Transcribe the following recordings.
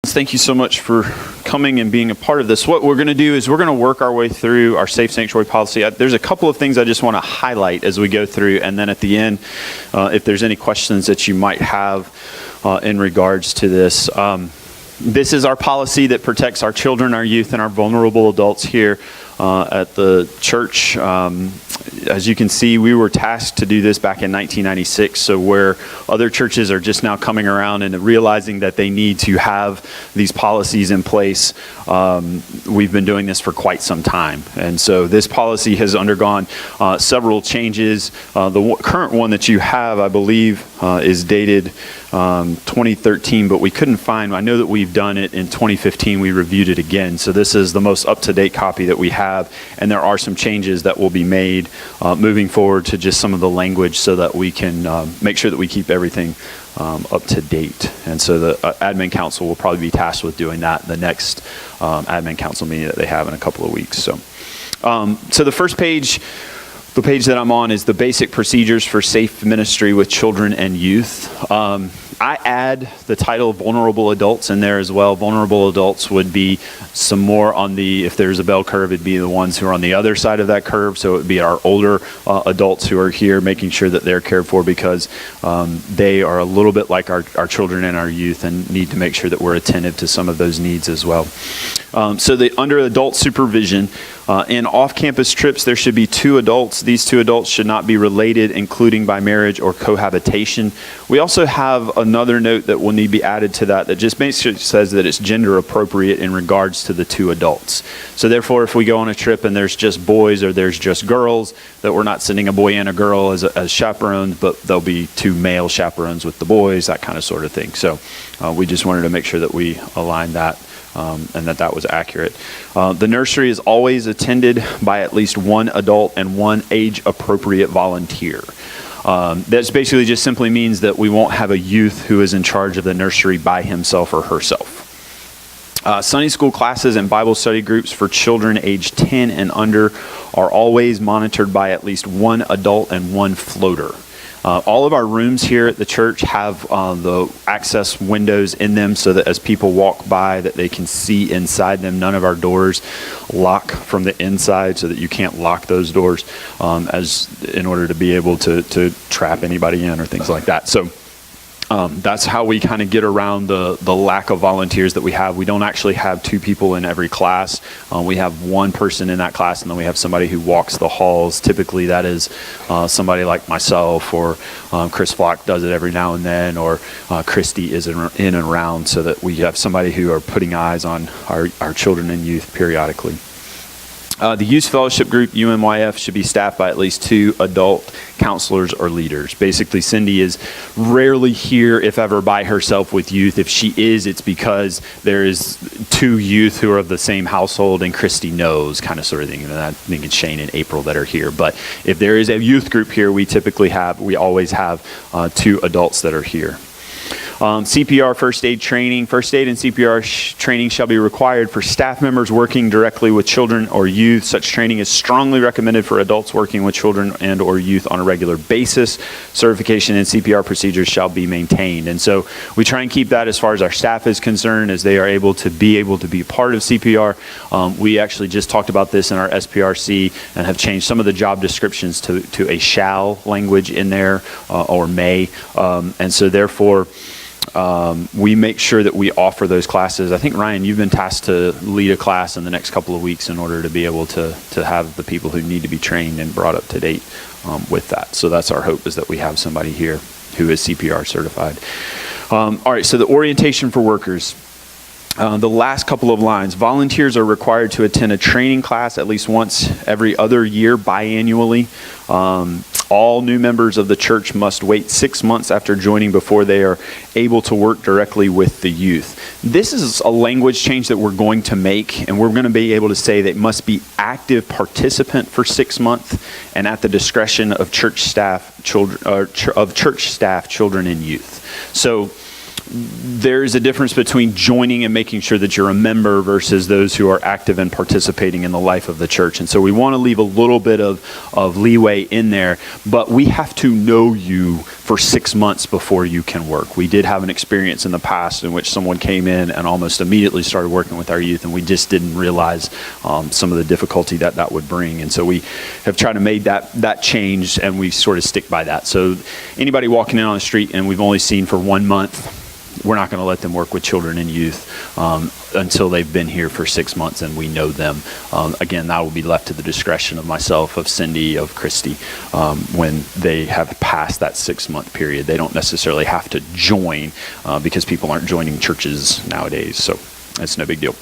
Thank you so much for coming and being a part of this. What we're going to do is we're going to work our way through our safe sanctuary policy. There's a couple of things I just want to highlight as we go through, and then at the end, if there's any questions that you might have in regards to this. This is our policy that protects our children, our youth, and our vulnerable adults here at the church. As you can see, we were tasked to do this back in 1996, so where other churches are just now coming around and realizing that they need to have these policies in place, we've been doing this for quite some time. And so this policy has undergone several changes. The current one that you have, I believe, is dated 2013, but we couldn't find, I know that we've done it in 2015, we reviewed it again. So this is the most up-to-date copy that we have, and there are some changes that will be made moving forward to just some of the language so that we can make sure that we keep everything up to date. And so the admin council will probably be tasked with doing that in the next admin council meeting that they have in a couple of weeks. So, so the first page, the page that I'm on, is the basic procedures for safe ministry with children and youth. I add the title vulnerable adults in there as well. Vulnerable adults would be some more on the, if there's a bell curve, it'd be the ones who are on the other side of that curve. So it would be our older adults who are here, making sure that they're cared for, because they are a little bit like our children and our youth and need to make sure that we're attentive to some of those needs as well. So under adult supervision, in off-campus trips, there should be 2 adults. These 2 adults should not be related, including by marriage or cohabitation. We also have another note that will need to be added to that just basically says that it's gender appropriate in regards to the 2 adults. So therefore, if we go on a trip and there's just boys or there's just girls, that we're not sending a boy and a girl as chaperones, but there'll be 2 male chaperones with the boys, that kind of sort of thing. So we just wanted to make sure that we align that. And that was accurate. The nursery is always attended by at least 1 adult and 1 age-appropriate volunteer. That basically just simply means that we won't have a youth who is in charge of the nursery by himself or herself. Sunday school classes and Bible study groups for children aged 10 and under are always monitored by at least 1 adult and 1 floater. All of our rooms here at the church have the access windows in them so that as people walk by that they can see inside them. None of our doors lock from the inside so that you can't lock those doors in order to be able to trap anybody in or things like that. So that's how we kind of get around the lack of volunteers that we have. We don't actually have 2 people in every class. We have 1 person in that class, and then we have somebody who walks the halls. Typically that is somebody like myself, or Chris Flock does it every now and then, or Christy is in and around, so that we have somebody who are putting eyes on our children and youth periodically. The Youth Fellowship Group, UMYF, should be staffed by at least 2 adult counselors or leaders. Basically, Cindy is rarely here, if ever, by herself with youth. If she is, it's because there is 2 youth who are of the same household and Christy knows, kind of sort of thing. And I think it's Shane and April that are here. But if there is a youth group here, we always have 2 adults that are here. CPR first aid training. First aid and CPR training shall be required for staff members working directly with children or youth. Such training is strongly recommended for adults working with children and or youth on a regular basis. Certification and CPR procedures shall be maintained. And so we try and keep that as far as our staff is concerned, as they are able to be part of CPR. We actually just talked about this in our SPRC and have changed some of the job descriptions to a shall language in there, or may. And so therefore, we make sure that we offer those classes. I think, Ryan, you've been tasked to lead a class in the next couple of weeks in order to be able to have the people who need to be trained and brought up to date with that. So that's our hope, is that we have somebody here who is CPR certified. All right, so the orientation for workers. The last couple of lines. Volunteers are required to attend a training class at least once every other year biannually. All new members of the church must wait 6 months after joining before they are able to work directly with the youth. This is a language change that we're going to make, and we're going to be able to say they must be active participant for 6 months and at the discretion of church staff, children and youth. So there is a difference between joining and making sure that you're a member versus those who are active and participating in the life of the church. And so we want to leave a little bit of leeway in there, but we have to know you for 6 months before you can work. We did have an experience in the past in which someone came in and almost immediately started working with our youth, and we just didn't realize some of the difficulty that would bring. And so we have tried to make that change, and we sort of stick by that. So anybody walking in on the street and we've only seen for 1 month, we're not going to let them work with children and youth until they've been here for 6 months and we know them. Again, that will be left to the discretion of myself, of Cindy, of Christy, when they have passed that 6-month period. They don't necessarily have to join because people aren't joining churches nowadays. So it's no big deal.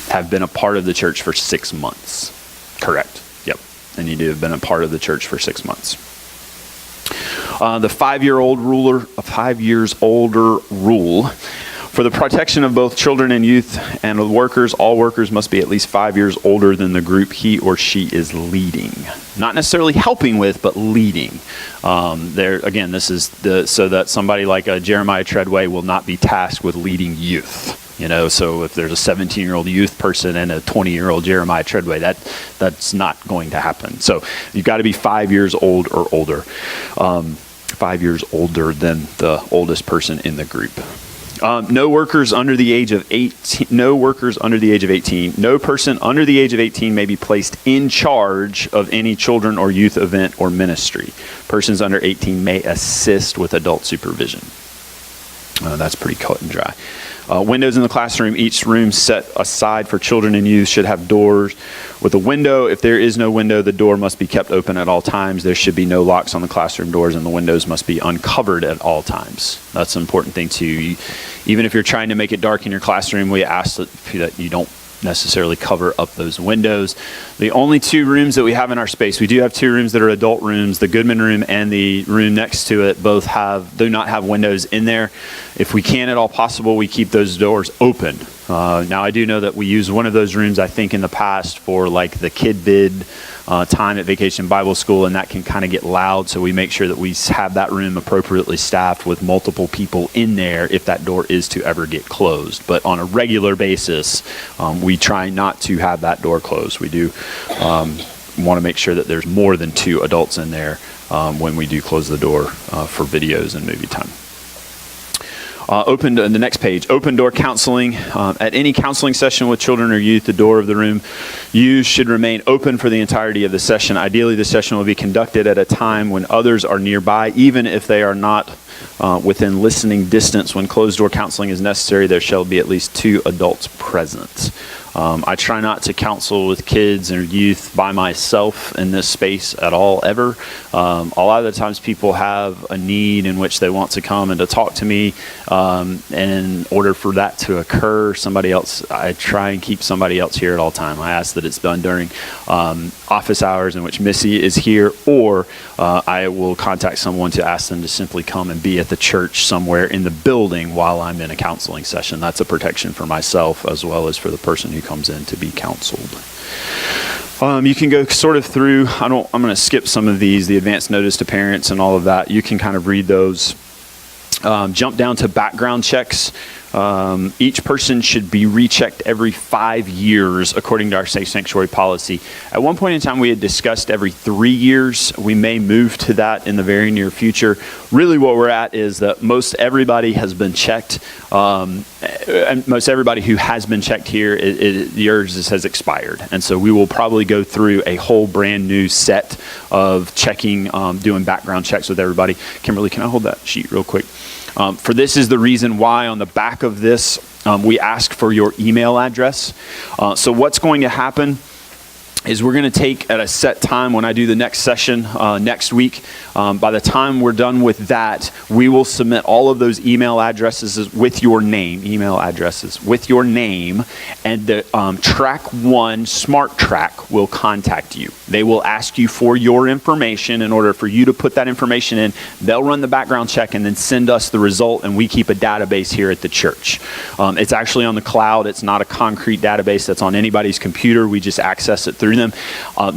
Have been a part of the church for 6 months. Correct. Yep. And you do have been a part of the church for 6 months. The 5 years older rule. For the protection of both children and youth and workers, all workers must be at least 5 years older than the group he or she is leading. Not necessarily helping with, but leading. Again, this is so that somebody like Jeremiah Treadway will not be tasked with leading youth. So if there's a 17-year-old youth person and a 20-year-old Jeremiah Treadway, that's not going to happen. So you've got to be 5 years old or older. 5 years older than the oldest person in the group. No workers under the age of 18. No workers under the age of 18. No person under the age of 18 may be placed in charge of any children or youth event or ministry. Persons under 18 may assist with adult supervision. That's pretty cut and dry. Windows in the classroom. Each room set aside for children and youth should have doors with a window. If there is no window, the door must be kept open at all times. There should be no locks on the classroom doors, and the windows must be uncovered at all times. That's an important thing too. Even if you're trying to make it dark in your classroom, we ask that you don't necessarily cover up those windows. The only 2 rooms that we have in our space, we do have 2 rooms that are adult rooms. The Goodman room and the room next to it both do not have windows in there. If we can at all possible, we keep those doors open. Now I do know that we used one of those rooms, I think in the past, for like the kid bid time at Vacation Bible School, and that can kind of get loud, so we make sure that we have that room appropriately staffed with multiple people in there if that door is to ever get closed. But on a regular basis, we try not to have that door closed. We do want to make sure that there's more than 2 adults in there when we do close the door for videos and movie time. The next page, open door counseling. At any counseling session with children or youth, the door of the room used should remain open for the entirety of the session. Ideally, the session will be conducted at a time when others are nearby, even if they are not within listening distance. When closed door counseling is necessary, there shall be at least 2 adults present. I try not to counsel with kids or youth by myself in this space at all, ever. A lot of the times people have a need in which they want to come and to talk to me. And in order for that to occur, I try and keep somebody else here at all time. I ask that it's done during office hours in which Missy is here, or I will contact someone to ask them to simply come and be at the church somewhere in the building while I'm in a counseling session. That's a protection for myself as well as for the person who comes in to be counseled. You can go sort of through, I'm going to skip some of these, the advance notice to parents and all of that. You can kind of read those. Jump down to background checks. Each person should be rechecked every 5 years according to our safe sanctuary policy. At one point in time, we had discussed every 3 years. We may move to that in the very near future. Really what we're at is that most everybody has been checked. And most everybody who has been checked here, yours has expired. And so we will probably go through a whole brand new set of checking, doing background checks with everybody. Kimberly, can I hold that sheet real quick? For this is the reason why on the back of this, we ask for your email address. So what's going to happen is we're going to take at a set time when I do the next session next week. By the time we're done with that, we will submit all of those email addresses with your name, and the Track 1 Smart Track will contact you. They will ask you for your information. In order for you to put that information in, they'll run the background check and then send us the result, and we keep a database here at the church. It's actually on the cloud. It's not a concrete database that's on anybody's computer. We just access it through through them.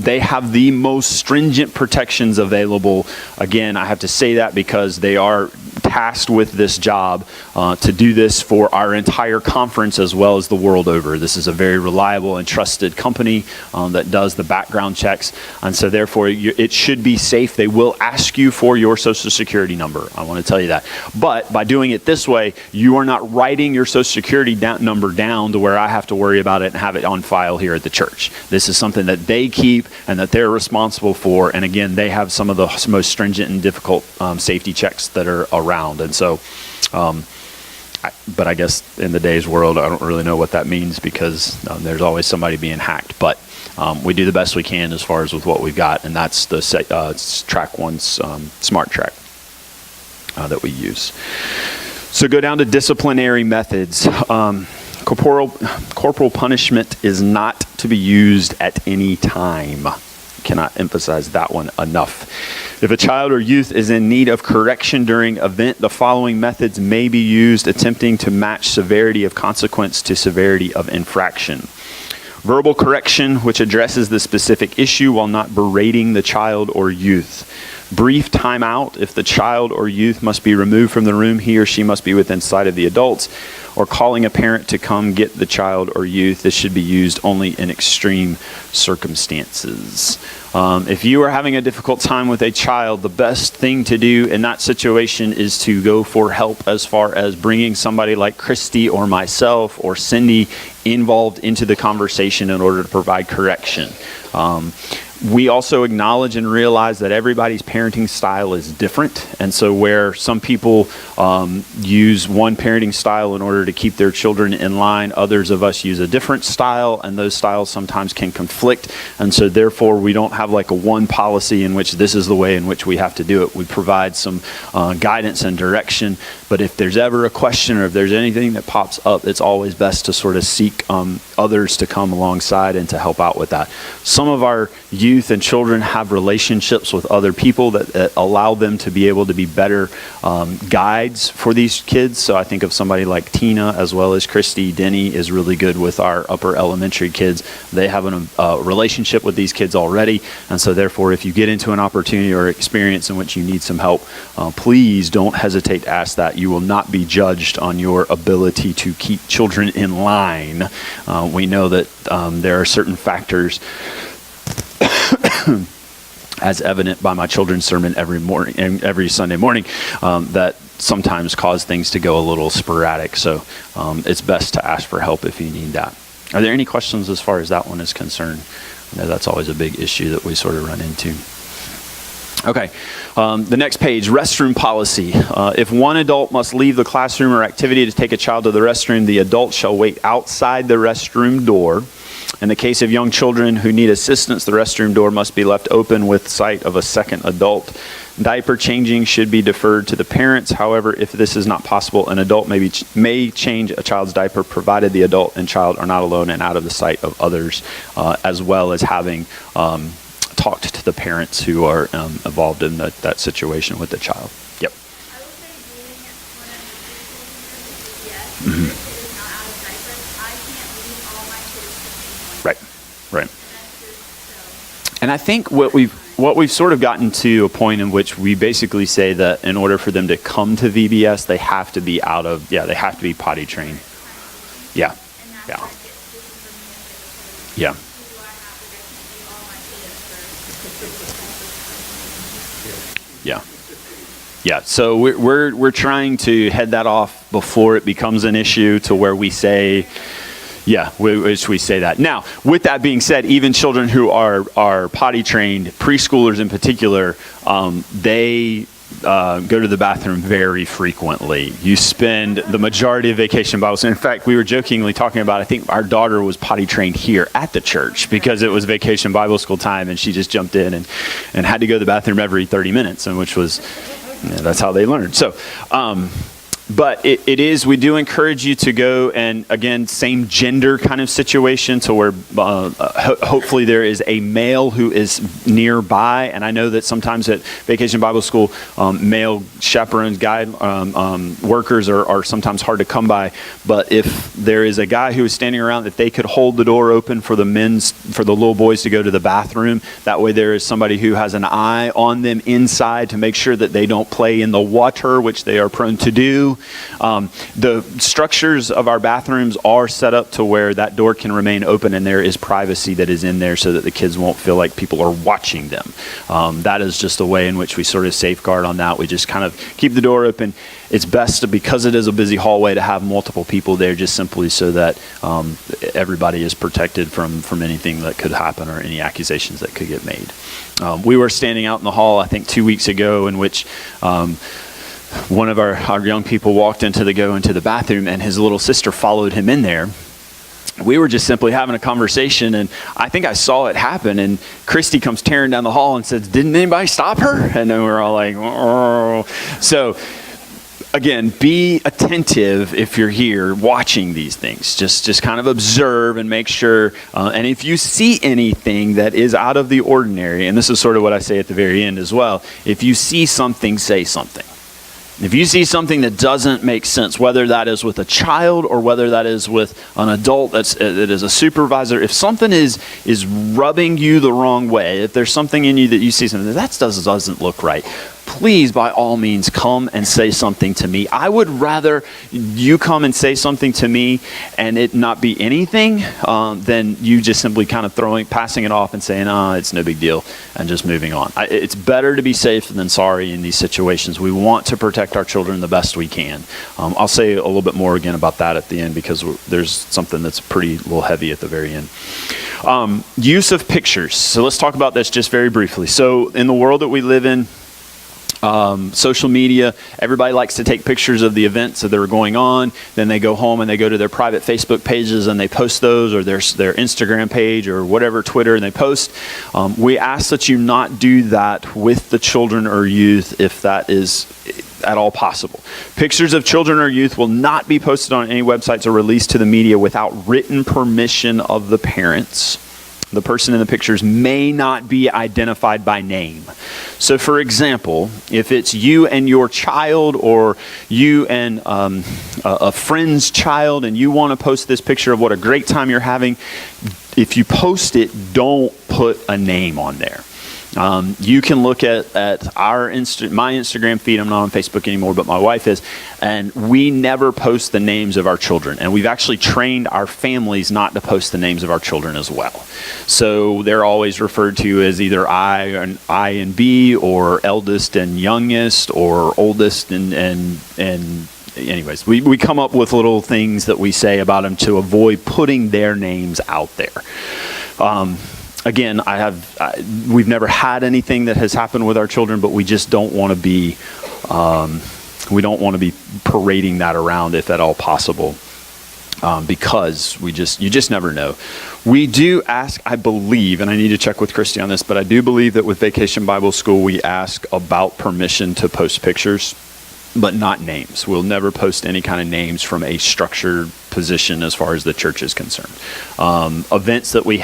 They have the most stringent protections available. Again, I have to say that because they are tasked with this job to do this for our entire conference as well as the world over. This is a very reliable and trusted company that does the background checks, and so therefore it should be safe. They will ask you for your social security number. I want to tell you that. But by doing it this way, you are not writing your social security number down to where I have to worry about it and have it on file here at the church. This is something that they keep and that they're responsible for, and again, they have some of the most stringent and difficult safety checks that are around. And so, but I guess in the day's world, I don't really know what that means because there's always somebody being hacked. But we do the best we can as far as with what we've got, and that's the Track One's Smart Track that we use. So go down to disciplinary methods. Corporal punishment is not to be used at any time. Cannot emphasize that one enough. If a child or youth is in need of correction during event, the following methods may be used, attempting to match severity of consequence to severity of infraction. Verbal correction, which addresses the specific issue while not berating the child or youth. Brief timeout. If the child or youth must be removed from the room, he or she must be within sight of the adults, or calling a parent to come get the child or youth. This should be used only in extreme circumstances. If you are having a difficult time with a child, the best thing to do in that situation is to go for help as far as bringing somebody like Christy or myself or Cindy involved into the conversation in order to provide correction. We also acknowledge and realize that everybody's parenting style is different. And so where some people use one parenting style in order to keep their children in line, others of us use a different style, and those styles sometimes can conflict. And so therefore, we don't have like a one policy in which this is the way in which we have to do it. We provide some guidance and direction. But if there's ever a question or if there's anything that pops up, it's always best to sort of seek others to come alongside and to help out with that. Some of our youth and children have relationships with other people that allow them to be able to be better guides for these kids. So I think of somebody like Tina as well as Christy. Denny is really good with our upper elementary kids. They have a relationship with these kids already. And so therefore, if you get into an opportunity or experience in which you need some help, please don't hesitate to ask that. You will not be judged on your ability to keep children in line. We know that there are certain factors as evident by my children's sermon every Sunday morning, that sometimes cause things to go a little sporadic. So it's best to ask for help if you need that. Are there any questions as far as that one is concerned? I know that's always a big issue that we sort of run into. Okay, the next page, restroom policy. If one adult must leave the classroom or activity to take a child to the restroom, the adult shall wait outside the restroom door. In the case of young children who need assistance, the restroom door must be left open with sight of a second adult. Diaper changing should be deferred to the parents. However, if this is not possible, an adult may change a child's diaper provided the adult and child are not alone and out of the sight of others, as well as having talked to the parents who are involved in that situation with the child. Yep. I would say doing it when yes, Mm-hmm. if it is not out of diapers, I can't leave all my kids to take one. Right. Right. And that's just so. And I think what we've sort of gotten to a point in which we basically say that in order for them to come to VBS, they have to be they have to be potty trained. Yeah. And that's Yeah. why it gets sticky for me. Yeah. Who do I have that I can't leave all my kids first? Yeah. Yeah. So we're trying to head that off before it becomes an issue to where we say, we say that. Now, with that being said, even children who are potty trained, preschoolers in particular, they go to the bathroom very frequently. You spend the majority of vacation Bible school. In fact, we were jokingly talking about, I think our daughter was potty trained here at the church because it was vacation Bible school time, and she just jumped in and had to go to the bathroom every 30 minutes, and which was, that's how they learned. So But we do encourage you to go, and again, same gender kind of situation, to where hopefully there is a male who is nearby. And I know that sometimes at Vacation Bible School, male chaperones, guide workers are sometimes hard to come by. But if there is a guy who is standing around, that they could hold the door open for the little boys to go to the bathroom. That way there is somebody who has an eye on them inside to make sure that they don't play in the water, which they are prone to do. The structures of our bathrooms are set up to where that door can remain open, and there is privacy that is in there so that the kids won't feel like people are watching them. That is just a way in which we sort of safeguard on that. We just kind of keep the door open. It's best because it is a busy hallway, to have multiple people there, just simply so that everybody is protected from anything that could happen or any accusations that could get made. We were standing out in the hall, I think 2 weeks ago, in which one of our young people walked into the bathroom, and his little sister followed him in there. We were just simply having a conversation, and I think I saw it happen, and Christy comes tearing down the hall and says, "Didn't anybody stop her?" And then we're all like, "Oh." So again, be attentive if you're here watching these things. Just kind of observe and make sure. And if you see anything that is out of the ordinary, and this is sort of what I say at the very end as well, if you see something, say something. If you see something that doesn't make sense, whether that is with a child or whether that is with an adult that is a supervisor, if something is rubbing you the wrong way, if there's something in you that you see something that doesn't look right, please, by all means, come and say something to me. I would rather you come and say something to me and it not be anything than you just simply kind of passing it off and saying, it's no big deal, and just moving on. It's better to be safe than sorry in these situations. We want to protect our children the best we can. I'll say a little bit more again about that at the end, because there's something that's pretty little heavy at the very end. Use of pictures. So let's talk about this just very briefly. So in the world that we live in, social media, everybody likes to take pictures of the events that are going on. Then they go home and they go to their private Facebook pages and they post those, or their Instagram page or whatever, Twitter, and they post. We ask that you not do that with the children or youth if that is at all possible. Pictures of children or youth will not be posted on any websites or released to the media without written permission of the parents. The person in the pictures may not be identified by name. So for example, if it's you and your child, or you and a friend's child, and you want to post this picture of what a great time you're having, if you post it, don't put a name on there. You can look at my Instagram feed. I'm not on Facebook anymore, but my wife is, and we never post the names of our children. And we've actually trained our families not to post the names of our children as well. So they're always referred to as either I and B, or eldest and youngest, or oldest and anyways, we come up with little things that we say about them to avoid putting their names out there. Again, we've never had anything that has happened with our children, but we just don't want to be, parading that around if at all possible, because you just never know. We do ask, I believe, and I need to check with Christy on this, but I do believe that with Vacation Bible School, we ask about permission to post pictures, but not names. We'll never post any kind of names from a structured position as far as the church is concerned. Events that we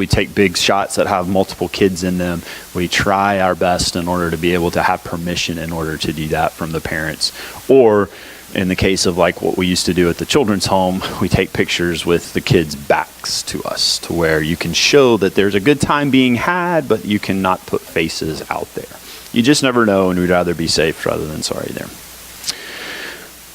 take big shots that have multiple kids in them. We try our best in order to be able to have permission in order to do that from the parents. Or in the case of like what we used to do at the children's home, we take pictures with the kids' backs to us, to where you can show that there's a good time being had, but you cannot put faces out there. You just never know, and we'd rather be safe rather than sorry there.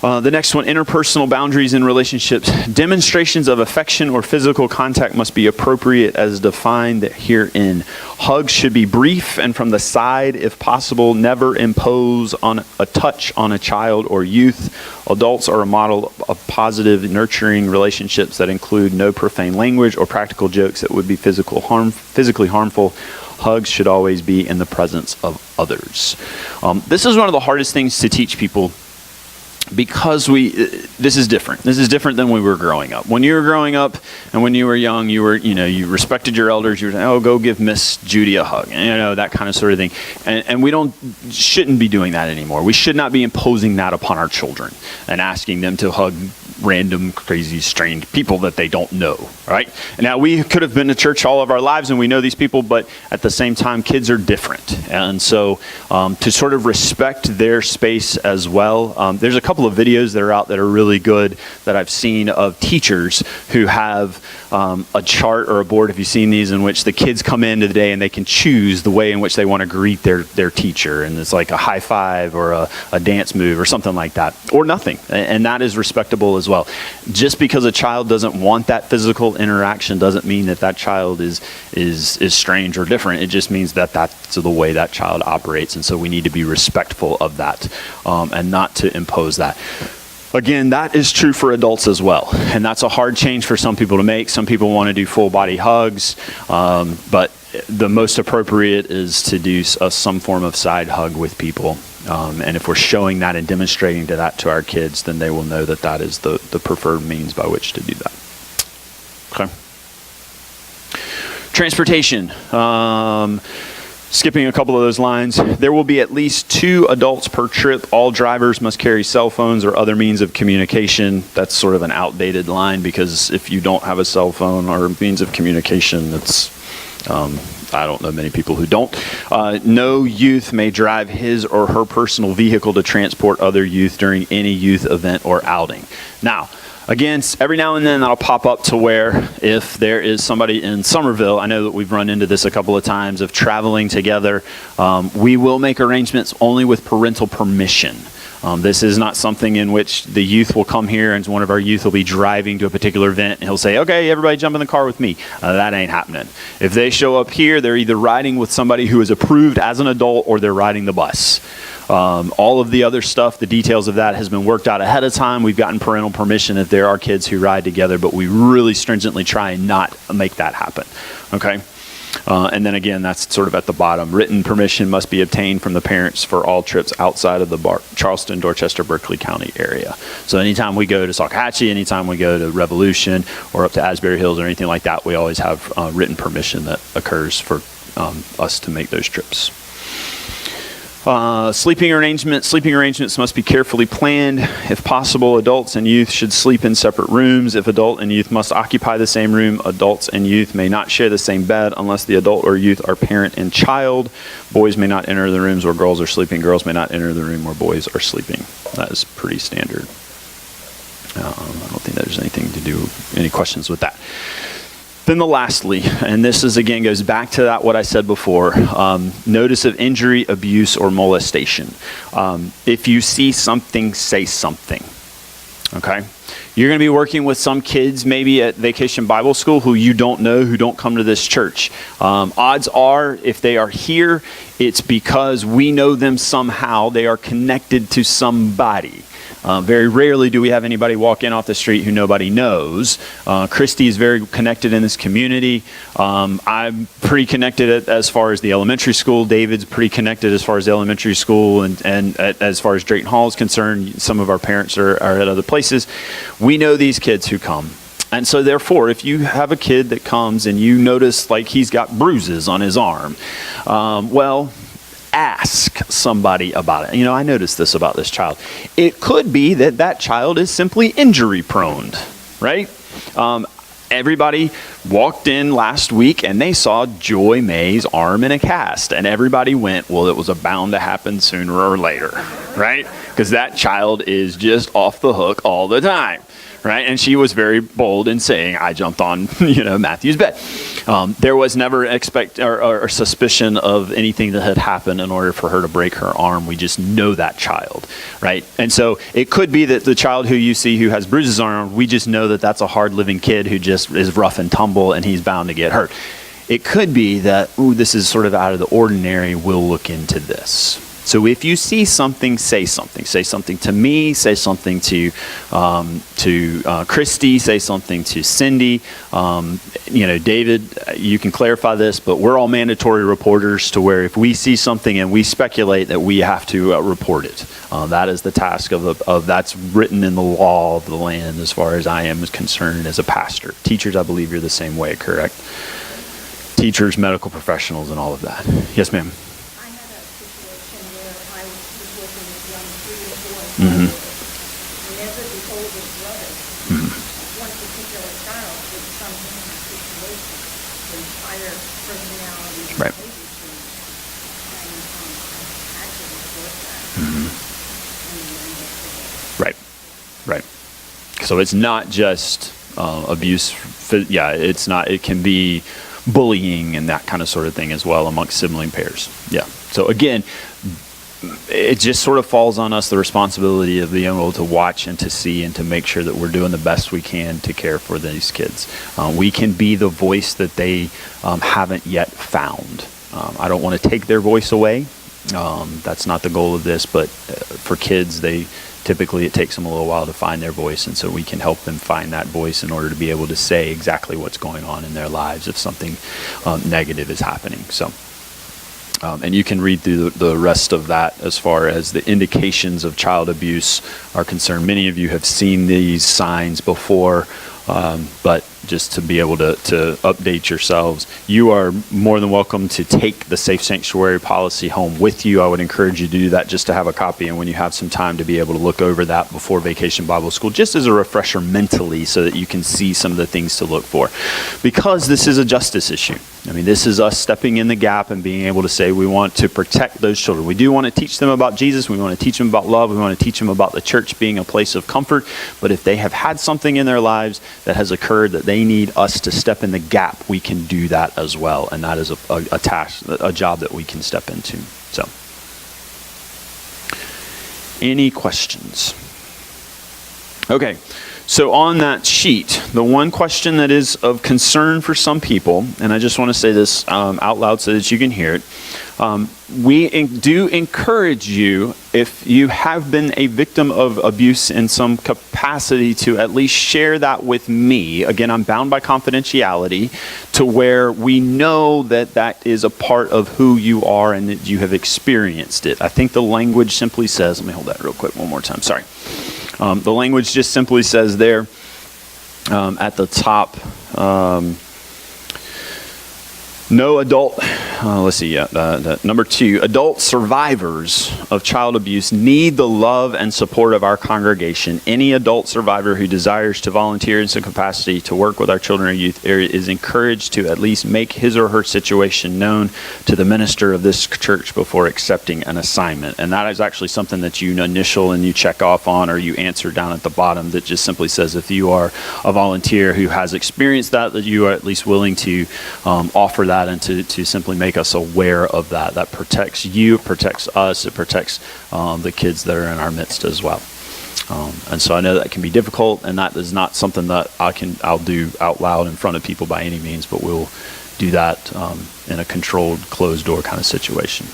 The next one, interpersonal boundaries in relationships. Demonstrations of affection or physical contact must be appropriate as defined herein. Hugs should be brief and from the side if possible. Never impose on a touch on a child or youth. Adults are a model of positive, nurturing relationships that include no profane language or practical jokes that would be physically harmful. Hugs should always be in the presence of others. This is one of the hardest things to teach people, because this is different. This is different than we were growing up. When you were growing up and when you were young, you respected your elders. You were saying, oh, go give Miss Judy a hug, and, that kind of sort of thing. And we shouldn't be doing that anymore. We should not be imposing that upon our children and asking them to hug random, crazy, strange people that they don't know, right? Now, we could have been to church all of our lives and we know these people, but at the same time, kids are different. And so to sort of respect their space as well, there's a couple of videos that are out that are really good that I've seen of teachers who have a chart or a board, if you've seen these, in which the kids come in today and they can choose the way in which they want to greet their teacher. And it's like a high five or a dance move or something like that, or nothing. And that is respectable as well. Just because a child doesn't want that physical interaction doesn't mean that child is strange or different. It just means that that's the way that child operates. And so we need to be respectful of that and not to impose that. Again, that is true for adults as well. And that's a hard change for some people to make. Some people want to do full body hugs, but the most appropriate is to do some form of side hug with people. And if we're showing that and demonstrating that to our kids, then they will know that is the preferred means by which to do that. Okay. Transportation. Skipping a couple of those lines, there will be at least 2 adults per trip. All drivers must carry cell phones or other means of communication. That's sort of an outdated line, because if you don't have a cell phone or means of communication, I don't know many people who don't. No youth may drive his or her personal vehicle to transport other youth during any youth event or outing. Now, again, every now and then that'll pop up to where if there is somebody in Somerville, I know that we've run into this a couple of times, of traveling together, we will make arrangements only with parental permission. This is not something in which the youth will come here and one of our youth will be driving to a particular event and he'll say, okay, everybody jump in the car with me. That ain't happening. If they show up here, they're either riding with somebody who is approved as an adult or they're riding the bus. All of the other stuff, the details of that has been worked out ahead of time. We've gotten parental permission if there are kids who ride together, but we really stringently try and not make that happen. Okay? And then again, that's sort of at the bottom. Written permission must be obtained from the parents for all trips outside of the Charleston, Dorchester, Berkeley County area. So anytime we go to Salkehatchie, anytime we go to Revolution or up to Asbury Hills or anything like that, we always have written permission that occurs for us to make those trips. Sleeping arrangements must be carefully planned. If possible, adults and youth should sleep in separate rooms. If adult and youth must occupy the same room, adults and youth may not share the same bed unless the adult or youth are parent and child. Boys may not enter the rooms where girls are sleeping. Girls may not enter the room where boys are sleeping. That is pretty standard. I don't think there's any questions with that. Then lastly, and this is again goes back to what I said before, notice of injury, abuse, or molestation. If you see something, say something. Okay? You're going to be working with some kids maybe at Vacation Bible School who you don't know, who don't come to this church. Odds are, if they are here, it's because we know them somehow. They are connected to somebody. Very rarely do we have anybody walk in off the street who nobody knows. Christy is very connected in this community. I'm pretty connected as far as the elementary school. David's pretty connected as far as the elementary school. And as far as Drayton Hall is concerned, some of our parents are at other places. We know these kids who come. And so therefore, if you have a kid that comes and you notice like he's got bruises on his arm, ask somebody about it. I noticed this about this child. It could be that child is simply injury prone, right? Everybody walked in last week and they saw Joy May's arm in a cast, and everybody went, well, it was bound to happen sooner or later, right? Because that child is just off the hook all the time. Right? And she was very bold in saying, I jumped on, Matthew's bed. There was never or suspicion of anything that had happened in order for her to break her arm. We just know that child, right? And so it could be that the child who you see who has bruises on her arm, we just know that that's a hard-living kid who just is rough and tumble and he's bound to get hurt. It could be that, this is sort of out of the ordinary, we'll look into this. So if you see something, say something. Say something to me. Say something to Christy. Say something to Cindy. David, you can clarify this, but we're all mandatory reporters to where if we see something and we speculate that we have to report it. That is the task of that's written in the law of the land as far as I am concerned as a pastor. Teachers, I believe you're the same way, correct? Teachers, medical professionals, and all of that. Yes, ma'am. I had a situation where I was working with young 3 and 4 Mm-hmm. whenever the older brother, one particular child would come in a situation, the entire personality and Right. behavior changed. And I had to report that. Mm-hmm. And then Right. Right. So it's not just abuse. It's not. It can be bullying and that kind of sort of thing as well amongst sibling pairs. Yeah. So again, it just sort of falls on us, the responsibility of being able to watch and to see and to make sure that we're doing the best we can to care for these kids. We can be the voice that they haven't yet found. I don't want to take their voice away. That's not the goal of this, but for kids, typically it takes them a little while to find their voice, and so we can help them find that voice in order to be able to say exactly what's going on in their lives if something negative is happening. So, and you can read through the rest of that as far as the indications of child abuse are concerned. Many of you have seen these signs before, but just to be able to update yourselves, you are more than welcome to take the Safe Sanctuary policy home with you. I would encourage you to do that just to have a copy, and when you have some time to be able to look over that before Vacation Bible School, just as a refresher mentally so that you can see some of the things to look for. Because this is a justice issue. I mean, this is us stepping in the gap and being able to say we want to protect those children. We do want to teach them about Jesus. We want to teach them about love. We want to teach them about the church being a place of comfort. But if they have had something in their lives that has occurred that they need us to step in the gap, we can do that as well. And that is a task, a job that we can step into. So, any questions? Okay. So on that sheet, the one question that is of concern for some people, and I just want to say this out loud so that you can hear it, we do encourage you, if you have been a victim of abuse in some capacity, to at least share that with me. Again, I'm bound by confidentiality to where we know that that is a part of who you are and that you have experienced it. I think the language simply says, let me hold that real quick one more time, sorry. The language just simply says there at the top, no adult, number 2, adult survivors of child abuse need the love and support of our congregation. Any adult survivor who desires to volunteer in some capacity to work with our children or youth area is encouraged to at least make his or her situation known to the minister of this church before accepting an assignment. And that is actually something that you initial and you check off on, or you answer down at the bottom, that just simply says if you are a volunteer who has experienced that you are at least willing to offer that and to simply make us aware of that. That protects you, it protects us, it protects the kids that are in our midst as well. And so I know that can be difficult, and that is not something that I'll do out loud in front of people by any means, but we'll do that in a controlled, closed door kind of situation.